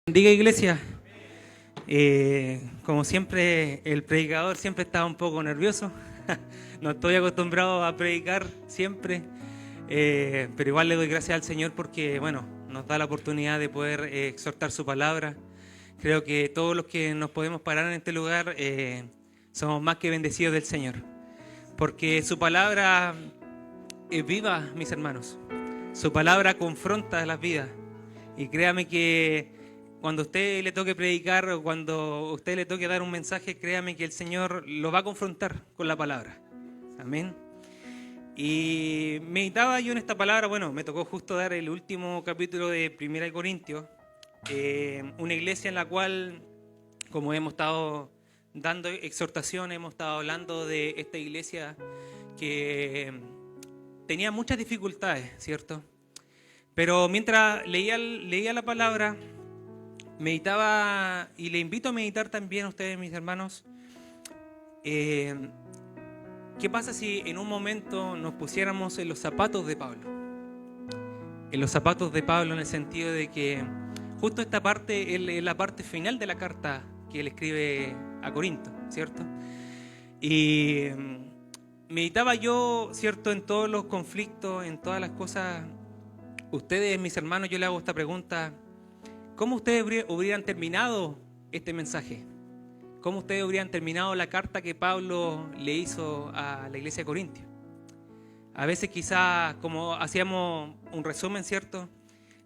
Diga iglesia, como siempre el predicador siempre estaba un poco nervioso. No estoy acostumbrado a predicar siempre, pero igual le doy gracias al Señor porque bueno, nos da la oportunidad de poder exhortar su palabra. Creo que todos los que nos podemos parar en este lugar somos más que bendecidos del Señor, porque su palabra es viva, mis hermanos. Su palabra confronta las vidas. Y créame que cuando a usted le toque predicar o cuando a usted le toque dar un mensaje, créame que el Señor lo va a confrontar con la palabra. Amén. Y meditaba yo en esta palabra, bueno, me tocó justo dar el último capítulo de 1 Corintios, una iglesia en la cual, como hemos estado dando exhortación, hemos estado hablando de esta iglesia que tenía muchas dificultades, ¿cierto? Pero mientras leía la palabra, meditaba, y le invito a meditar también a ustedes, mis hermanos, ¿qué pasa si en un momento nos pusiéramos en los zapatos de Pablo? En los zapatos de Pablo, en el sentido de que justo esta parte es la parte final de la carta que él escribe a Corinto, ¿cierto? Y meditaba yo, ¿cierto?, en todos los conflictos, en todas las cosas. Ustedes, mis hermanos, yo les hago esta pregunta: ¿cómo ustedes hubieran terminado este mensaje? ¿Cómo ustedes hubieran terminado la carta que Pablo le hizo a la iglesia de Corintios? A veces quizás, como hacíamos un resumen, ¿cierto?,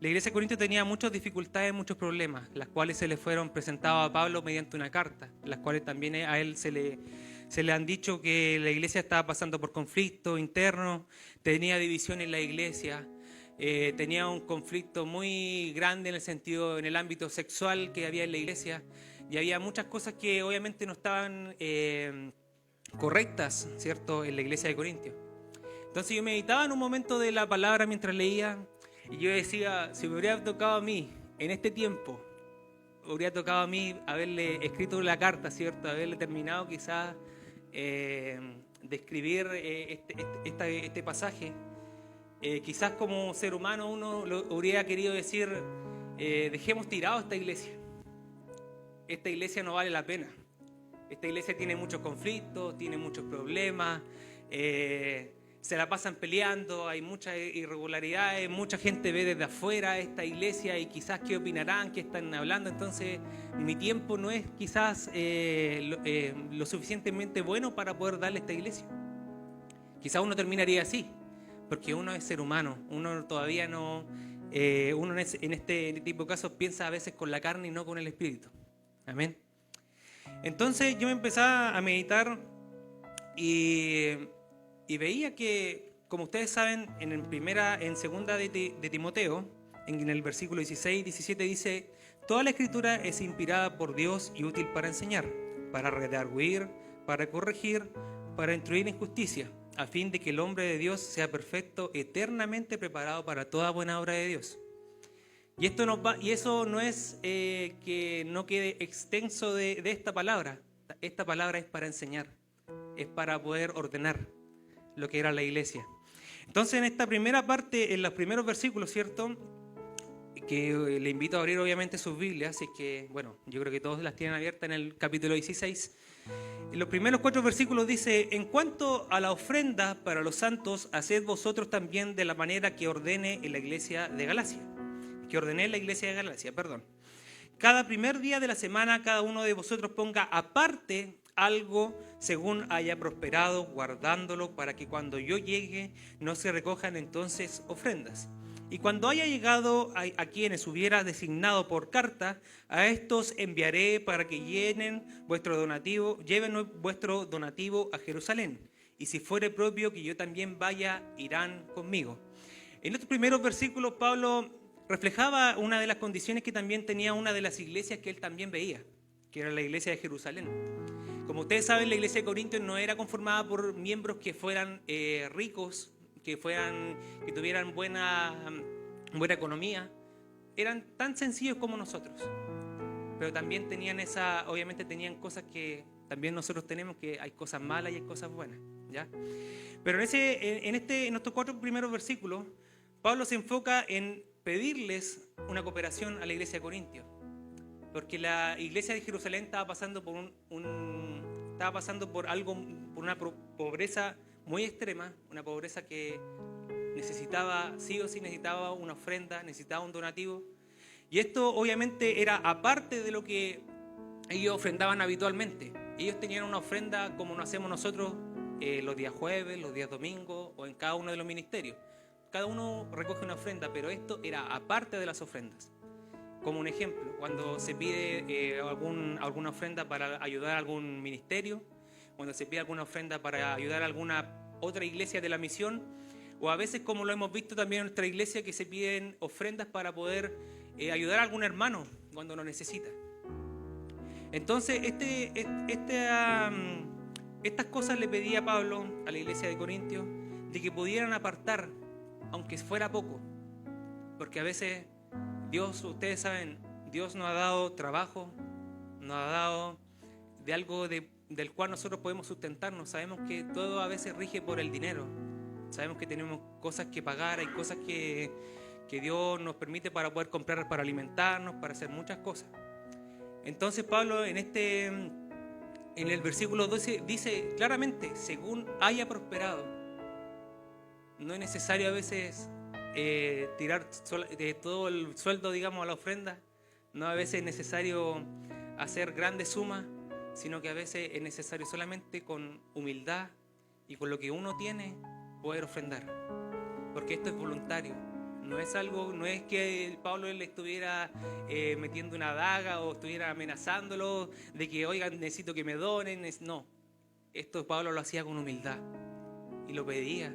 la iglesia de Corintios tenía muchas dificultades, muchos problemas, las cuales se le fueron presentados a Pablo mediante una carta, las cuales también a él se le han dicho que la iglesia estaba pasando por conflictos internos, tenía división en la iglesia. Tenía un conflicto muy grande en el sentido, en el ámbito sexual que había en la iglesia, y había muchas cosas que obviamente no estaban correctas, ¿cierto?, en la iglesia de Corintios. Entonces yo meditaba en un momento de la palabra mientras leía, y yo decía, si me hubiera tocado a mí en este tiempo, hubiera tocado a mí haberle escrito la carta, ¿cierto?, haberle terminado quizás de escribir este pasaje. Quizás como ser humano uno lo hubiera querido decir, dejemos tirado esta iglesia. Esta iglesia no vale la pena. Esta iglesia tiene muchos conflictos, tiene muchos problemas, se la pasan peleando, hay muchas irregularidades, mucha gente ve desde afuera esta iglesia y quizás qué opinarán, qué están hablando. Entonces mi tiempo no es quizás lo suficientemente bueno para poder darle a esta iglesia. Quizás uno terminaría así, porque uno es ser humano, uno todavía no, uno en este tipo de casos piensa a veces con la carne y no con el espíritu. Amén. Entonces yo me empezaba a meditar y veía que, como ustedes saben, en segunda de Timoteo, en el versículo 16 y 17 dice: toda la escritura es inspirada por Dios y útil para enseñar, para redarguir, para corregir, para instruir en justicia, a fin de que el hombre de Dios sea perfecto, eternamente preparado para toda buena obra de Dios. Y eso no es que no quede extenso de esta palabra. Esta palabra es para enseñar, es para poder ordenar lo que era la iglesia. Entonces, en esta primera parte, en los primeros versículos, ¿cierto?, que le invito a abrir obviamente sus Biblias, así que, bueno, yo creo que todos las tienen abiertas en el capítulo 16. En los primeros 4 versículos dice: en cuanto a la ofrenda para los santos, haced vosotros también de la manera que ordene en la iglesia de Galacia. Cada primer día de la semana, cada uno de vosotros ponga aparte algo según haya prosperado, guardándolo para que cuando yo llegue no se recojan entonces ofrendas. Y cuando haya llegado a quienes hubiera designado por carta, a estos enviaré para que lleven vuestro donativo a Jerusalén. Y si fuere propio que yo también vaya, irán conmigo. En estos primeros versículos Pablo reflejaba una de las condiciones que también tenía una de las iglesias que él también veía, que era la iglesia de Jerusalén. Como ustedes saben, la iglesia de Corintios no era conformada por miembros que fueran ricos, que tuvieran buena economía. Eran tan sencillos como nosotros, pero también obviamente tenían cosas que también nosotros tenemos, que hay cosas malas y hay cosas buenas, ¿ya? Pero en estos 4 primeros versículos, Pablo se enfoca en pedirles una cooperación a la iglesia de Corintios. porque la iglesia de Jerusalén estaba pasando por estaba pasando por algo, por una pobreza muy extrema, una pobreza que necesitaba, sí o sí necesitaba una ofrenda, necesitaba un donativo. Y esto obviamente era aparte de lo que ellos ofrendaban habitualmente. Ellos tenían una ofrenda como lo hacemos nosotros los días jueves, los días domingos o en cada uno de los ministerios. Cada uno recoge una ofrenda, pero esto era aparte de las ofrendas. Como un ejemplo, cuando se pide alguna ofrenda para ayudar a algún ministerio, cuando se pide alguna ofrenda para ayudar a alguna otra iglesia de la misión, o a veces, como lo hemos visto también en nuestra iglesia, que se piden ofrendas para poder ayudar a algún hermano cuando lo necesita. Entonces, estas cosas le pedía Pablo a la iglesia de Corintios, de que pudieran apartar, aunque fuera poco, porque a veces Dios, ustedes saben, Dios nos ha dado trabajo, nos ha dado de algo del cual nosotros podemos sustentarnos. Sabemos que todo a veces rige por el dinero. Sabemos que tenemos cosas que pagar, hay cosas que Dios nos permite para poder comprar, para alimentarnos, para hacer muchas cosas. Entonces Pablo en el versículo 12 dice claramente, según haya prosperado. No es necesario a veces tirar todo el sueldo, digamos, a la ofrenda. No a veces es necesario hacer grandes sumas, sino que a veces es necesario solamente con humildad y con lo que uno tiene poder ofrendar. Porque esto es voluntario. No es que Pablo le estuviera metiendo una daga o estuviera amenazándolo de que, oigan, necesito que me donen. No, esto Pablo lo hacía con humildad y lo pedía.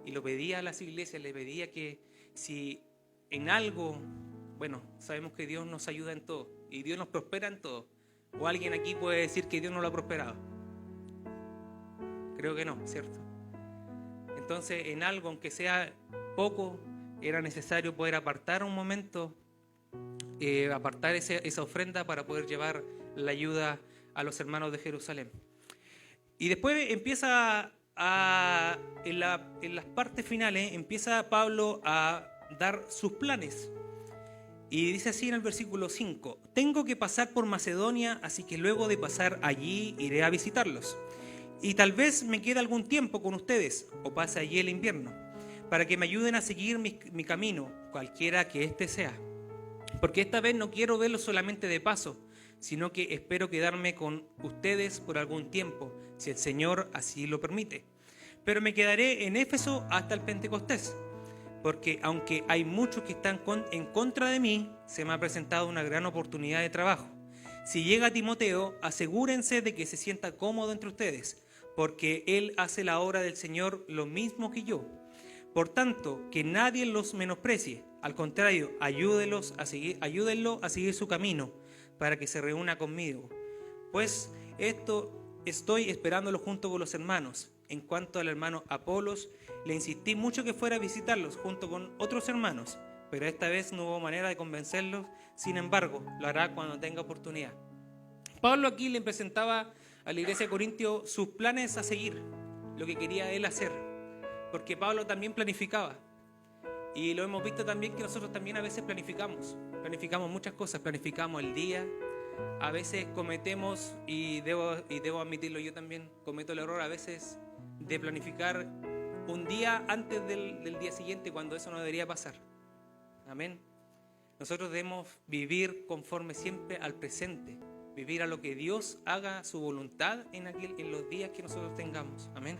Y lo pedía a las iglesias, le pedía que si en algo, bueno, sabemos que Dios nos ayuda en todo y Dios nos prospera en todo. ¿O alguien aquí puede decir que Dios no lo ha prosperado? Creo que no, ¿cierto? Entonces, en algo, aunque sea poco, era necesario poder apartar un momento, apartar esa ofrenda para poder llevar la ayuda a los hermanos de Jerusalén. Y después empieza en las partes finales, empieza Pablo a dar sus planes. Y dice así en el versículo 5: tengo que pasar por Macedonia, así que luego de pasar allí iré a visitarlos. Y tal vez me quede algún tiempo con ustedes, o pase allí el invierno, para que me ayuden a seguir mi camino, cualquiera que éste sea. Porque esta vez no quiero verlos solamente de paso, sino que espero quedarme con ustedes por algún tiempo, si el Señor así lo permite. Pero me quedaré en Éfeso hasta el Pentecostés, porque aunque hay muchos que están en contra de mí, se me ha presentado una gran oportunidad de trabajo. Si llega Timoteo, asegúrense de que se sienta cómodo entre ustedes, porque él hace la obra del Señor lo mismo que yo. Por tanto, que nadie los menosprecie, al contrario, ayúdenlo a seguir su camino, para que se reúna conmigo. Pues estoy esperándolo junto con los hermanos. En cuanto al hermano Apolos, le insistí mucho que fuera a visitarlos junto con otros hermanos, pero esta vez no hubo manera de convencerlos. Sin embargo, lo hará cuando tenga oportunidad. Pablo aquí le presentaba a la iglesia de Corintio sus planes a seguir, lo que quería él hacer, porque Pablo también planificaba. Y lo hemos visto también que nosotros también a veces planificamos muchas cosas, planificamos el día. A veces cometemos, y debo admitirlo, yo también cometo el error a veces de planificar un día antes del día siguiente, cuando eso no debería pasar. Amén. Nosotros debemos vivir conforme siempre al presente, vivir a lo que Dios haga su voluntad en los días que nosotros tengamos. Amén.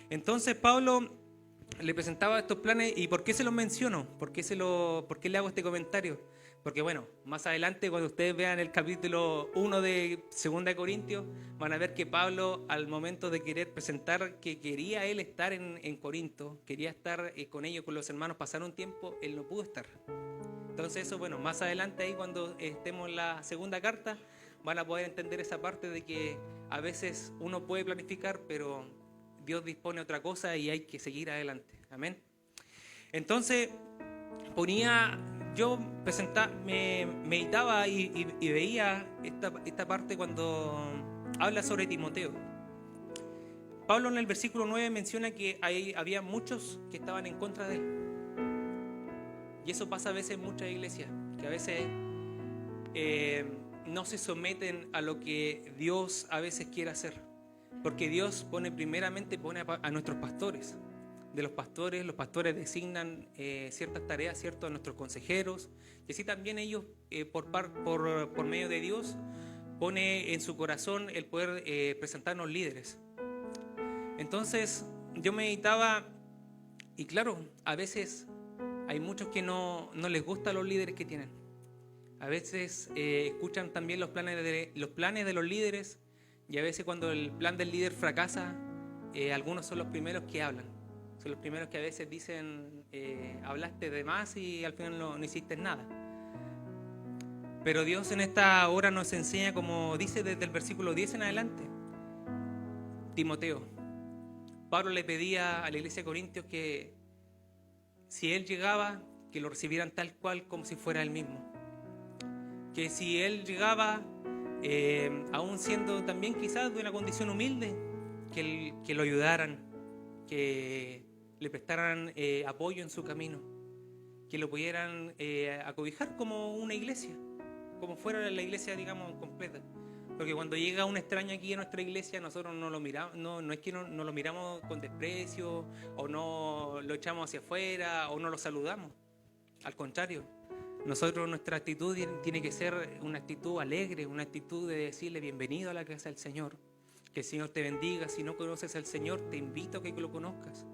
Entonces Pablo le presentaba estos planes. ¿Y por qué se los menciono? ¿Por qué le hago este comentario? Porque bueno, más adelante cuando ustedes vean el capítulo 1 de 2 de Corintios, van a ver que Pablo, al momento de querer presentar que quería él estar en Corinto, quería estar con ellos, con los hermanos, pasar un tiempo, él no pudo estar. Entonces eso, bueno, más adelante ahí cuando estemos en la segunda carta, van a poder entender esa parte de que a veces uno puede planificar, pero Dios dispone otra cosa y hay que seguir adelante. Amén. Entonces yo meditaba y veía esta parte cuando habla sobre Timoteo. Pablo en el versículo 9 menciona que había muchos que estaban en contra de él. Y eso pasa a veces en muchas iglesias, que a veces no se someten a lo que Dios a veces quiere hacer. Porque Dios pone a nuestros pastores. Los pastores designan ciertas tareas, ¿cierto?, a nuestros consejeros. Y así también ellos, por medio de Dios, pone en su corazón el poder presentarnos líderes. Entonces yo meditaba, y claro, a veces hay muchos que no les gustan los líderes que tienen. A veces escuchan también los planes de los líderes, y a veces cuando el plan del líder fracasa, algunos son los primeros que hablan. Son los primeros que a veces dicen, hablaste de más y al final no hiciste nada. Pero Dios en esta hora nos enseña, como dice desde el versículo 10 en adelante. Timoteo, Pablo le pedía a la iglesia de Corintios que si él llegaba, que lo recibieran tal cual como si fuera él mismo. Que si él llegaba, aún siendo también quizás de una condición humilde, que lo ayudaran, que le prestaran apoyo en su camino, que lo pudieran acobijar como una iglesia, como fuera la iglesia, digamos, completa. Porque cuando llega un extraño aquí a nuestra iglesia, nosotros no lo miramos, no es que no lo miramos con desprecio, o no lo echamos hacia afuera, o no lo saludamos. Al contrario, nuestra actitud tiene que ser una actitud alegre, una actitud de decirle bienvenido a la casa del Señor. Que el Señor te bendiga. Si no conoces al Señor, te invito a que lo conozcas.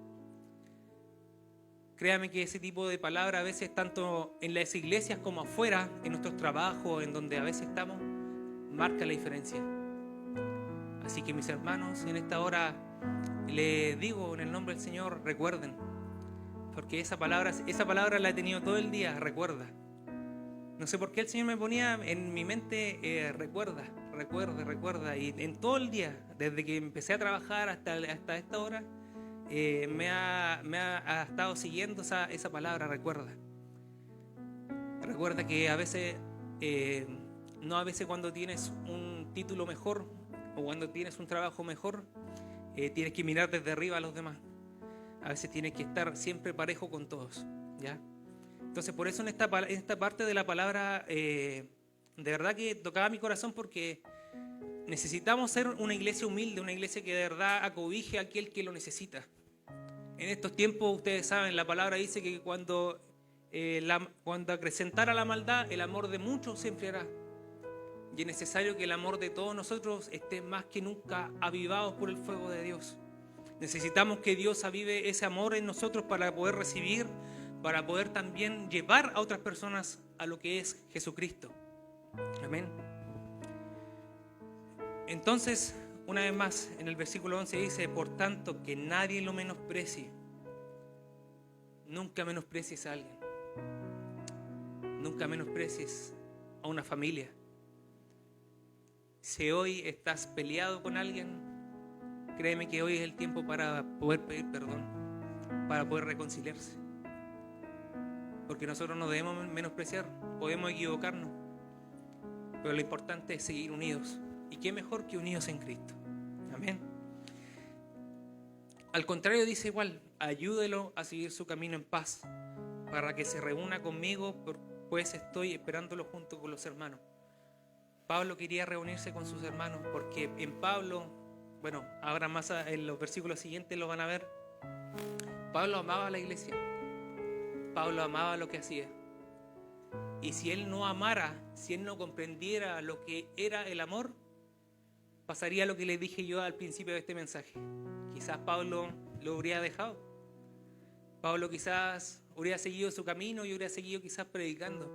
Créame que ese tipo de palabras a veces, tanto en las iglesias como afuera, en nuestros trabajos, en donde a veces estamos, marca la diferencia. Así que mis hermanos, en esta hora les digo en el nombre del Señor, recuerden, porque esa palabra la he tenido todo el día, recuerda. No sé por qué el Señor me ponía en mi mente, recuerda, y en todo el día, desde que empecé a trabajar hasta esta hora, me ha estado siguiendo esa palabra, recuerda. Recuerda que a veces, no a veces cuando tienes un título mejor o cuando tienes un trabajo mejor, tienes que mirar desde arriba a los demás. A veces tienes que estar siempre parejo con todos, ¿ya? Entonces por eso en esta parte de la palabra, de verdad que tocaba mi corazón, porque necesitamos ser una iglesia humilde, una iglesia que de verdad acobije a aquel que lo necesita. En estos tiempos, ustedes saben, la palabra dice que cuando acrecentara la maldad, el amor de muchos se enfriará. Y es necesario que el amor de todos nosotros esté más que nunca avivado por el fuego de Dios. Necesitamos que Dios avive ese amor en nosotros para poder recibir, para poder también llevar a otras personas a lo que es Jesucristo. Amén. Entonces, una vez más, en el versículo 11 dice, por tanto, que nadie lo menosprecie. Nunca menosprecies a alguien. Nunca menosprecies a una familia. Si hoy estás peleado con alguien, créeme que hoy es el tiempo para poder pedir perdón, para poder reconciliarse. Porque nosotros no debemos menospreciar, podemos equivocarnos, pero lo importante es seguir unidos. ¿Y qué mejor que unidos en Cristo? Amén. Al contrario, dice igual, ayúdelo a seguir su camino en paz, para que se reúna conmigo, pues estoy esperándolo junto con los hermanos. Pablo quería reunirse con sus hermanos, porque en Pablo, bueno, ahora más en los versículos siguientes lo van a ver, Pablo amaba a la iglesia, Pablo amaba lo que hacía. Y si él no amara, si él no comprendiera lo que era el amor, pasaría lo que les dije yo al principio de este mensaje. Quizás Pablo lo habría dejado. Pablo quizás habría seguido su camino y habría seguido quizás predicando.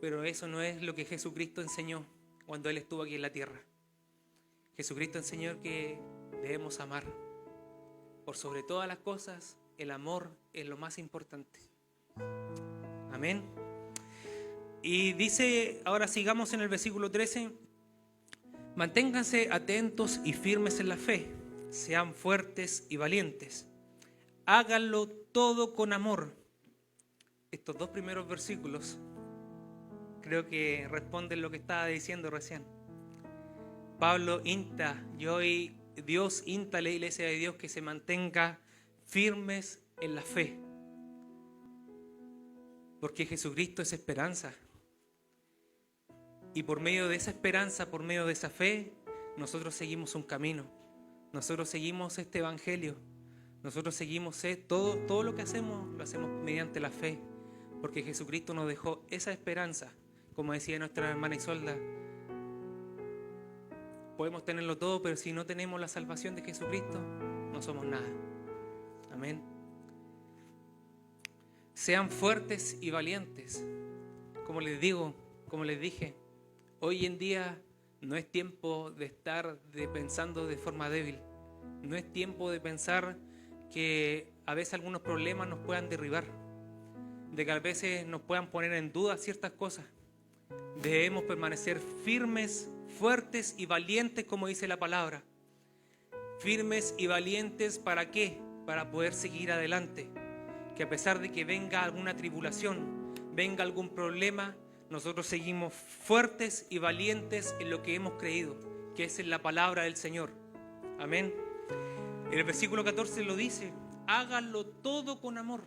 Pero eso no es lo que Jesucristo enseñó cuando Él estuvo aquí en la tierra. Jesucristo enseñó que debemos amar. Por sobre todas las cosas, el amor es lo más importante. Amén. Y dice, ahora sigamos en el versículo 13. Manténganse atentos y firmes en la fe. Sean fuertes y valientes. Háganlo todo con amor. Estos dos primeros versículos creo que responden lo que estaba diciendo recién. Pablo insta, Dios insta a la iglesia de Dios que se mantenga firmes en la fe. Porque Jesucristo es esperanza. Y por medio de esa esperanza, por medio de esa fe, nosotros seguimos un camino. Nosotros seguimos este evangelio. Nosotros seguimos todo lo que hacemos, lo hacemos mediante la fe. Porque Jesucristo nos dejó esa esperanza. Como decía nuestra hermana Isolda, podemos tenerlo todo, pero si no tenemos la salvación de Jesucristo, no somos nada. Amén. Sean fuertes y valientes. Como les digo, como les dije, hoy en día no es tiempo de estar pensando de forma débil. No es tiempo de pensar que a veces algunos problemas nos puedan derribar, de que a veces nos puedan poner en duda ciertas cosas. Debemos permanecer firmes, fuertes y valientes, como dice la palabra. Firmes y valientes, ¿para qué? Para poder seguir adelante. Que a pesar de que venga alguna tribulación, venga algún problema, nosotros seguimos fuertes y valientes en lo que hemos creído, que es en la palabra del Señor. Amén. En el versículo 14 lo dice: háganlo todo con amor.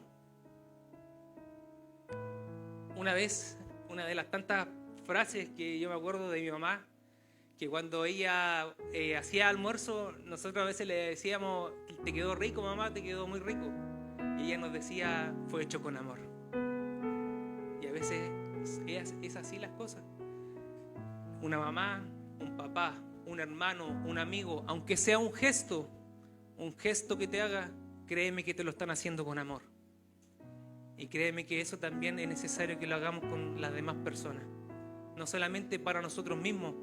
Una vez, una de las tantas frases que yo me acuerdo de mi mamá, que cuando ella hacía almuerzo, nosotros a veces le decíamos: ¿te quedó rico, mamá? ¿Te quedó muy rico? Y ella nos decía: fue hecho con amor. Y a veces es así las cosas. Una mamá, un papá, un hermano, un amigo, aunque sea un gesto que te haga, créeme que te lo están haciendo con amor. Y créeme que eso también es necesario que lo hagamos con las demás personas. No solamente para nosotros mismos.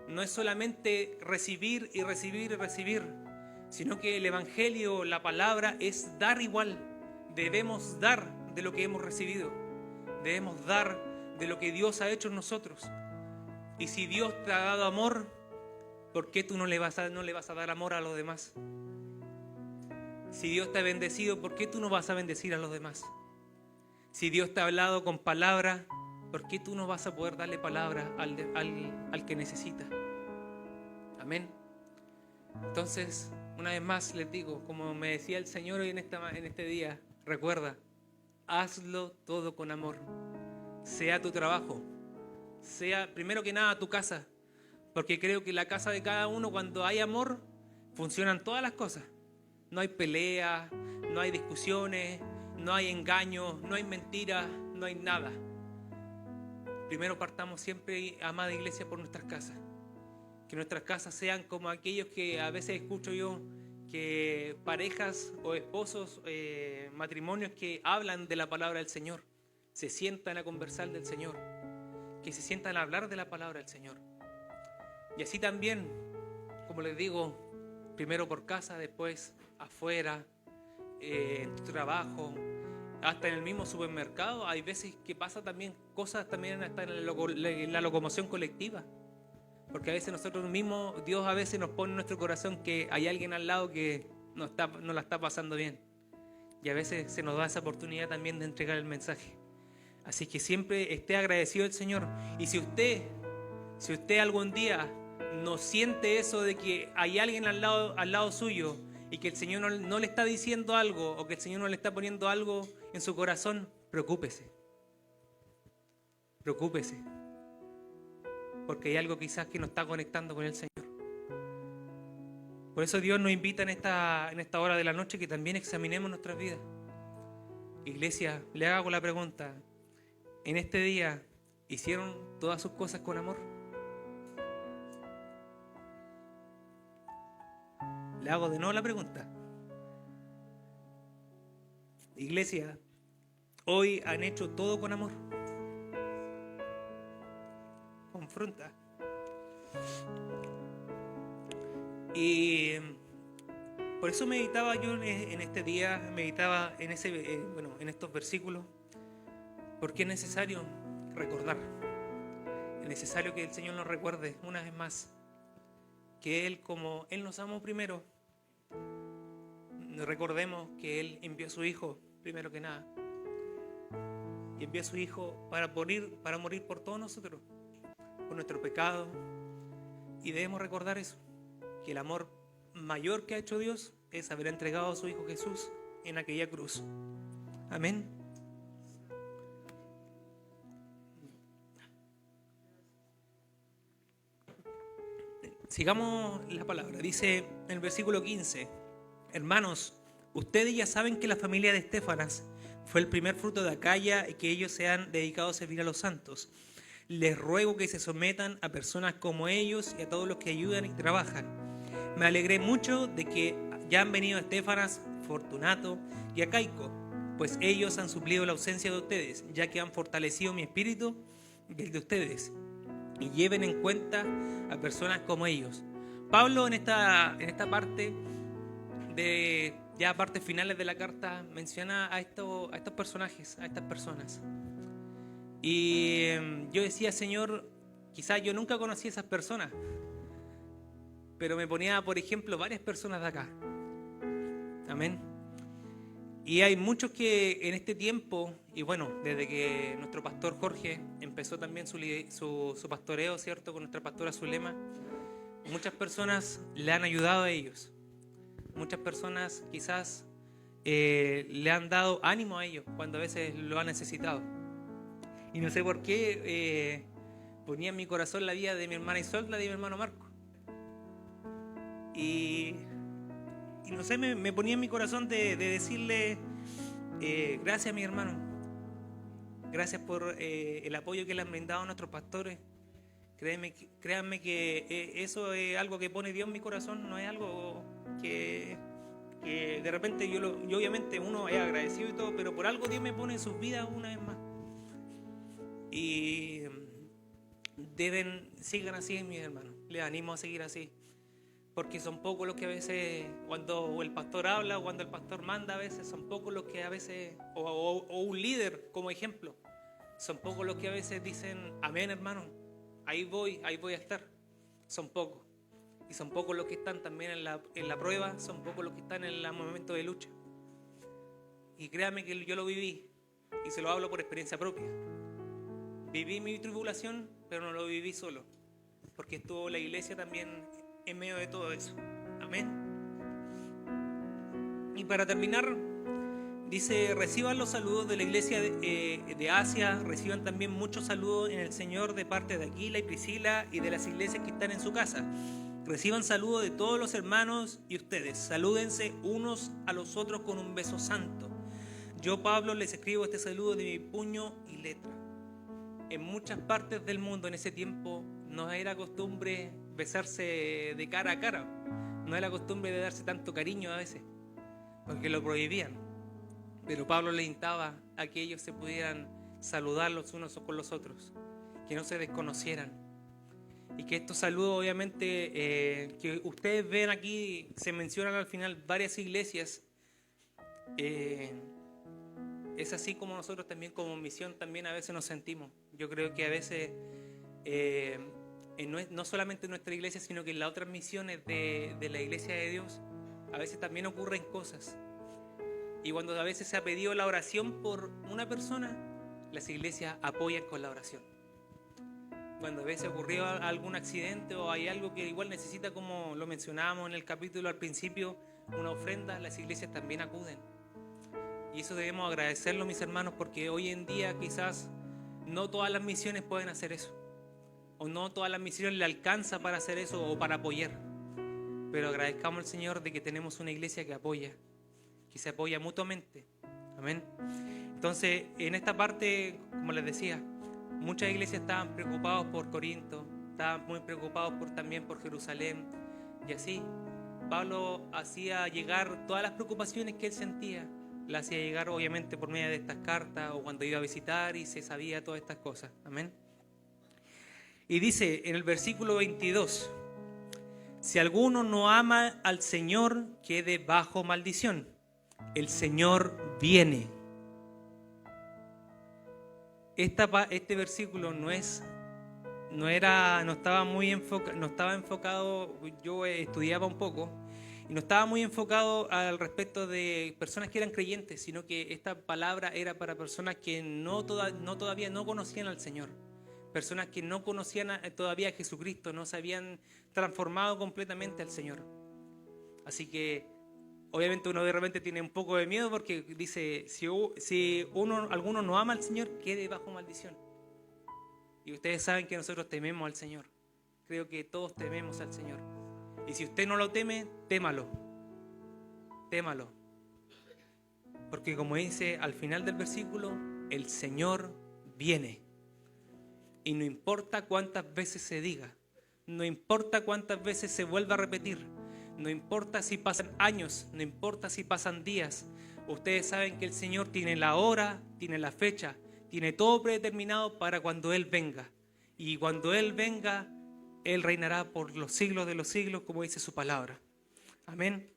No es solamente recibir y recibir y recibir, sino que el evangelio, la palabra, es dar igual. Debemos dar de lo que hemos recibido. Debemos dar de lo que Dios ha hecho en nosotros. Y si Dios te ha dado amor, ¿por qué tú no le vas a dar amor a los demás? Si Dios te ha bendecido, ¿por qué tú no vas a bendecir a los demás? Si Dios te ha hablado con palabra, ¿por qué tú no vas a poder darle palabra al que necesita? Amén. Entonces, una vez más les digo, como me decía el Señor hoy en este día, recuerda, hazlo todo con amor. Sea tu trabajo, sea primero que nada tu casa, porque creo que en la casa de cada uno, cuando hay amor, funcionan todas las cosas. No hay peleas, no hay discusiones, no hay engaños, no hay mentiras, no hay nada. Primero partamos siempre, amada iglesia, por nuestras casas. Que nuestras casas sean como aquellos que a veces escucho yo, que parejas o esposos, matrimonios que hablan de la palabra del Señor, se sientan a conversar del Señor, que se sientan a hablar de la palabra del Señor. Y así también, como les digo, primero por casa, después afuera, en tu trabajo, hasta en el mismo supermercado. Hay veces que pasa también cosas también hasta en la locomoción colectiva. Porque a veces nosotros mismos, Dios a veces nos pone en nuestro corazón que hay alguien al lado que no la está pasando bien. Y a veces se nos da esa oportunidad también de entregar el mensaje. Así que siempre esté agradecido al Señor. Y si usted algún día no siente eso de que hay alguien al lado suyo y que el Señor no le está diciendo algo, o que el Señor no le está poniendo algo en su corazón, preocúpese. Preocúpese. Porque hay algo quizás que nos está conectando con el Señor. Por eso Dios nos invita en esta hora de la noche que también examinemos nuestras vidas. Iglesia, le hago la pregunta: ¿en este día hicieron todas sus cosas con amor? Le hago de nuevo la pregunta. Iglesia, ¿hoy han hecho todo con amor? Confronta. Y por eso meditaba yo en este día, meditaba en estos versículos, porque es necesario recordar. Es necesario que el Señor nos recuerde una vez más que Él, como Él nos amó primero, recordemos que Él envió a su Hijo primero que nada, y envió a su Hijo para morir por todos nosotros, por nuestro pecado. Y debemos recordar eso, que el amor mayor que ha hecho Dios es haber entregado a su Hijo Jesús en aquella cruz. Amén. Sigamos la palabra. Dice en el versículo 15: hermanos, ustedes ya saben que la familia de Estéfanas fue el primer fruto de Acaya y que ellos se han dedicado a servir a los santos. Les ruego que se sometan a personas como ellos y a todos los que ayudan y trabajan. Me alegré mucho de que ya han venido Estéfanas, Fortunato y Acaico, pues ellos han suplido la ausencia de ustedes, ya que han fortalecido mi espíritu y el de ustedes. Y lleven en cuenta a personas como ellos. Pablo en esta parte de ya partes finales de la carta menciona a estos personajes, a estas personas. Y yo decía, Señor, quizás yo nunca conocí a esas personas, pero me ponía, por ejemplo, varias personas de acá. Amén. Y hay muchos que en este tiempo, y bueno, desde que nuestro pastor Jorge empezó también su pastoreo, ¿cierto?, con nuestra pastora Zulema, muchas personas le han ayudado a ellos. Muchas personas quizás le han dado ánimo a ellos cuando a veces lo han necesitado. Y no sé por qué ponía en mi corazón la vida de mi hermana Isolda, la de mi hermano Marco. Y no sé, me ponía en mi corazón de decirle gracias a mi hermano. Gracias por el apoyo que le han brindado a nuestros pastores. Créanme que eso es algo que pone Dios en mi corazón, no es algo que de repente yo obviamente uno es agradecido y todo, pero por algo Dios me pone en sus vidas una vez más. Y sigan así, mis hermanos. Les animo a seguir así. Porque son pocos los que a veces, cuando el pastor habla o cuando el pastor manda, a veces son pocos los que a veces, o un líder como ejemplo, son pocos los que a veces dicen, amén, hermano, ahí voy a estar. Son pocos. Y son pocos los que están también en la prueba, son pocos los que están en el momento de lucha. Y créanme que yo lo viví, y se lo hablo por experiencia propia. Viví mi tribulación, pero no lo viví solo, porque estuvo la iglesia también en medio de todo eso. Amén. Y para terminar, dice, reciban los saludos de la iglesia de Asia, reciban también muchos saludos en el Señor de parte de Aquila y Priscila y de las iglesias que están en su casa. Reciban saludos de todos los hermanos y ustedes. Salúdense unos a los otros con un beso santo. Yo, Pablo, les escribo este saludo de mi puño y letra. En muchas partes del mundo en ese tiempo no era costumbre besarse de cara a cara. No era costumbre de darse tanto cariño a veces, porque lo prohibían. Pero Pablo le instaba a que ellos se pudieran saludar los unos con los otros, que no se desconocieran. Y que estos saludos, obviamente, que ustedes ven aquí, se mencionan al final varias iglesias. Es así como nosotros también como misión también a veces nos sentimos. Yo creo que a veces, no solamente en nuestra iglesia, sino que en las otras misiones de la iglesia de Dios, a veces también ocurren cosas. Y cuando a veces se ha pedido la oración por una persona, las iglesias apoyan con la oración. Cuando a veces ocurrió algún accidente o hay algo que igual necesita, como lo mencionábamos en el capítulo al principio, una ofrenda, las iglesias también acuden. Y eso debemos agradecerlo, mis hermanos, porque hoy en día quizás no todas las misiones pueden hacer eso. O no todas las misiones le alcanza para hacer eso o para apoyar. Pero agradezcamos al Señor de que tenemos una iglesia que apoya, que se apoya mutuamente. Amén. Entonces, en esta parte, como les decía, muchas iglesias estaban preocupados por Corinto, estaban muy preocupados también por Jerusalén. Y así, Pablo hacía llegar todas las preocupaciones que él sentía. La hacía llegar obviamente por medio de estas cartas o cuando iba a visitar y se sabía todas estas cosas. Amén. Y dice en el versículo 22, si alguno no ama al Señor, quede bajo maldición. El Señor viene. Este versículo no estaba enfocado, yo estudiaba un poco, y no estaba muy enfocado al respecto de personas que eran creyentes, sino que esta palabra era para personas que todavía no conocían al Señor. Personas que no conocían todavía a Jesucristo, no se habían transformado completamente al Señor. Así que obviamente uno de repente tiene un poco de miedo porque dice, si alguno no ama al Señor, quede bajo maldición. Y ustedes saben que nosotros tememos al Señor. Creo que todos tememos al Señor. Y si usted no lo teme, témalo. Témalo. Porque como dice al final del versículo, el Señor viene. Y no importa cuántas veces se diga, no importa cuántas veces se vuelva a repetir, no importa si pasan años, no importa si pasan días, ustedes saben que el Señor tiene la hora, tiene la fecha, tiene todo predeterminado para cuando Él venga. Y cuando Él venga, Él reinará por los siglos de los siglos, como dice su palabra. Amén.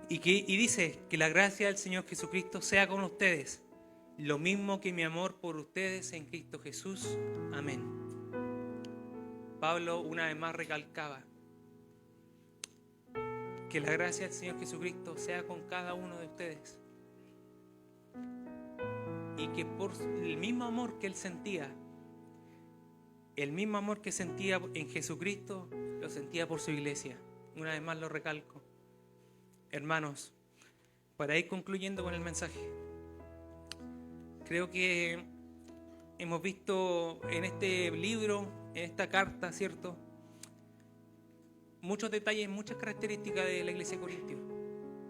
Y dice que la gracia del Señor Jesucristo sea con ustedes, lo mismo que mi amor por ustedes en Cristo Jesús. Amén. Pablo una vez más recalcaba que la gracia del Señor Jesucristo sea con cada uno de ustedes. Y que por el mismo amor que él sentía, el mismo amor que sentía en Jesucristo, lo sentía por su iglesia. Una vez más lo recalco. Hermanos, para ir concluyendo con el mensaje, creo que hemos visto en este libro, en esta carta, ¿cierto?, muchos detalles, muchas características de la iglesia de Corintios.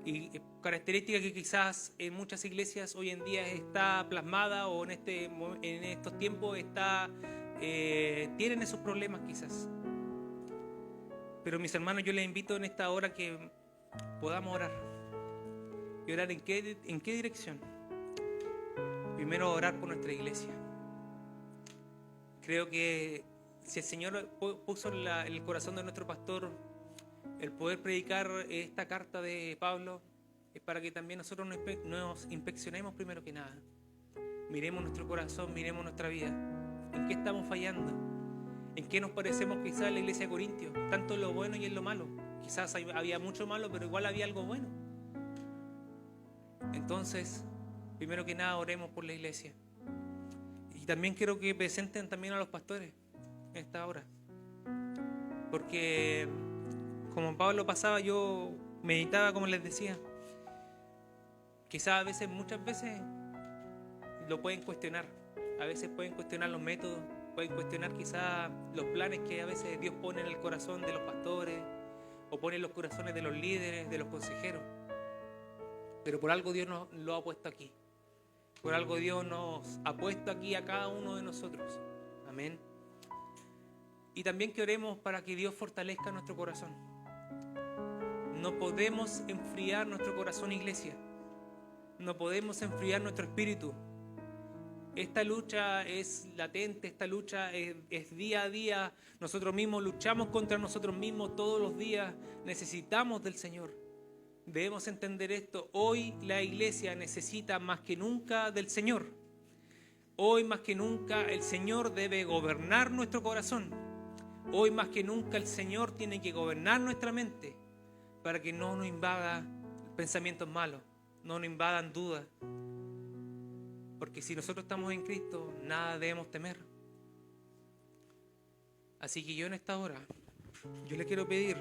Y características que quizás en muchas iglesias hoy en día está plasmada o en estos tiempos tienen esos problemas quizás. Pero mis hermanos, yo les invito en esta hora que podamos orar. ¿Y orar en qué dirección? Primero, orar por nuestra iglesia. Creo que si el Señor puso en el corazón de nuestro pastor el poder predicar esta carta de Pablo, es para que también nosotros nos inspeccionemos primero que nada. Miremos nuestro corazón, miremos nuestra vida. ¿En qué estamos fallando? ¿En qué nos parecemos quizás a la iglesia de Corintios? Tanto en lo bueno y en lo malo. Quizás había mucho malo, pero igual había algo bueno. Entonces, primero que nada, oremos por la iglesia. Y también quiero que presenten también a los pastores en esta hora. Porque como Pablo pasaba, yo meditaba, como les decía. Quizás muchas veces lo pueden cuestionar. A veces pueden cuestionar los métodos, pueden cuestionar quizás los planes que a veces Dios pone en el corazón de los pastores o pone en los corazones de los líderes, de los consejeros. Pero por algo Dios nos lo ha puesto aquí. Por algo Dios nos ha puesto aquí a cada uno de nosotros. Amén. Y también que oremos para que Dios fortalezca nuestro corazón. No podemos enfriar nuestro corazón, iglesia. No podemos enfriar nuestro espíritu. Esta lucha es latente, esta lucha es día a día. Nosotros mismos luchamos contra nosotros mismos todos los días. Necesitamos del Señor. Debemos entender esto. Hoy la iglesia necesita más que nunca del Señor. Hoy más que nunca el Señor debe gobernar nuestro corazón. Hoy más que nunca el Señor tiene que gobernar nuestra mente para que no nos invada pensamientos malos, no nos invadan dudas. Porque si nosotros estamos en Cristo, nada debemos temer. Así que yo en esta hora, yo le quiero pedir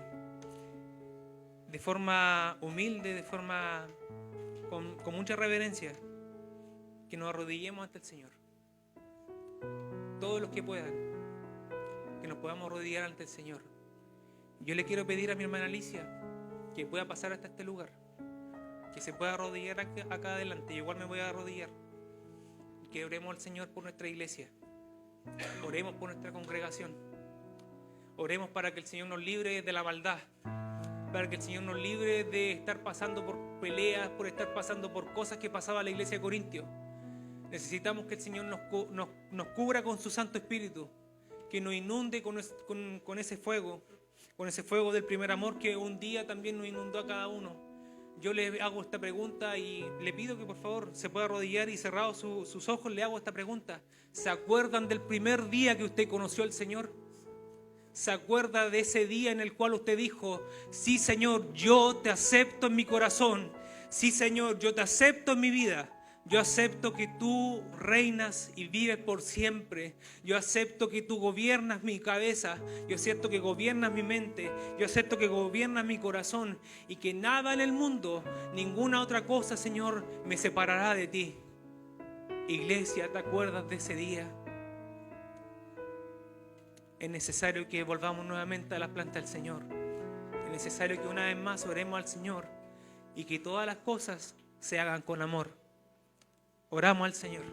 de forma humilde, de forma con mucha reverencia, que nos arrodillemos ante el Señor. Todos los que puedan, que nos podamos arrodillar ante el Señor. Yo le quiero pedir a mi hermana Alicia que pueda pasar hasta este lugar, que se pueda arrodillar acá adelante. Yo igual me voy a arrodillar. Que oremos al Señor por nuestra iglesia. Oremos por nuestra congregación. Oremos para que el Señor nos libre de la maldad, para que el Señor nos libre de estar pasando por peleas, por estar pasando por cosas que pasaba la iglesia de Corintios. Necesitamos que el Señor nos cubra con su Santo Espíritu, que nos inunde con ese fuego del primer amor que un día también nos inundó a cada uno. Yo le hago esta pregunta y le pido que por favor se pueda arrodillar y cerrados sus ojos le hago esta pregunta. ¿Se acuerdan del primer día que usted conoció al Señor? ¿Se acuerda de ese día en el cual usted dijo: sí, Señor, yo te acepto en mi corazón? Sí, Señor, yo te acepto en mi vida. Yo acepto que tú reinas y vives por siempre. Yo acepto que tú gobiernas mi cabeza. Yo acepto que gobiernas mi mente. Yo acepto que gobiernas mi corazón. Y que nada en el mundo, ninguna otra cosa, Señor, me separará de ti. Iglesia, ¿te acuerdas de ese día? es necesario que volvamos nuevamente a las plantas del Señor. Es necesario que una vez más oremos al Señor y que todas las cosas se hagan con amor. Oramos al Señor.